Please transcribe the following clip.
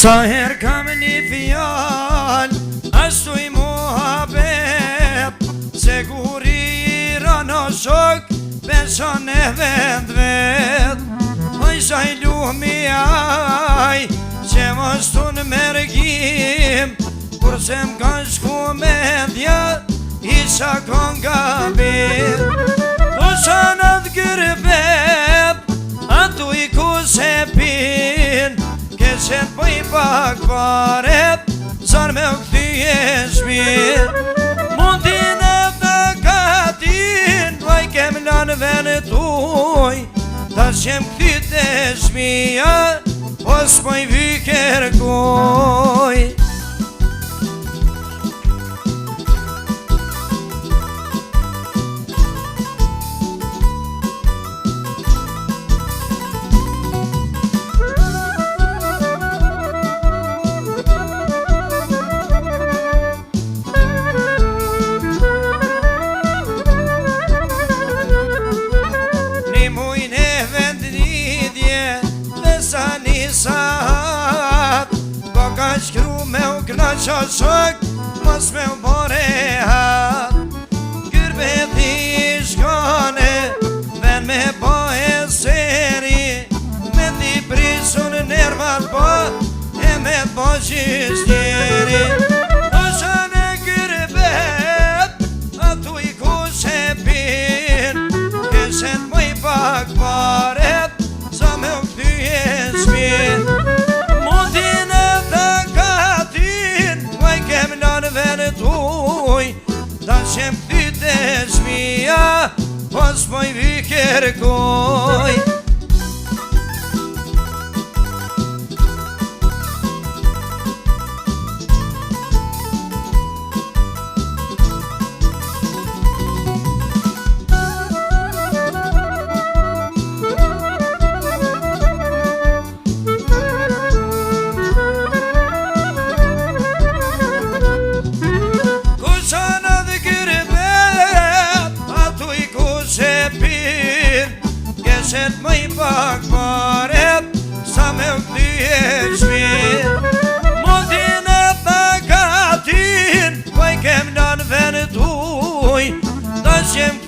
Sa her kam një fjall, ashtu I muhabet, se kur I rano shok, pension e vend vet. Oj shaj luhmi aj, që mos tun mergim, kur se m'kan shku me dhja, isha kon gabim. Po shanat gërbet, atu I ku se pin, qet po I pak paret, zar me u këthyje shmir. Mundin e të katin, vaj kem lanë vene tuj, ta shem këthyt e shmija, po s'poj vy kërkuj. Shkru me u knaqa shok, mos me u bore hat. Gyrbet I shkone, ven me po e seri, me ti prisun nervat po, e me po gjishtjeri. Oshan e gyrbet, atu I ku se pin, keshen po I pak paret, sa me u këthyje shpin. Ta shem këtyt e shmija, po s'poj vy kërkuj. Qet më I pak paret, sa me u këthyje shmir. Mundin e të katin, po I kem lanë vene tuj, ta shem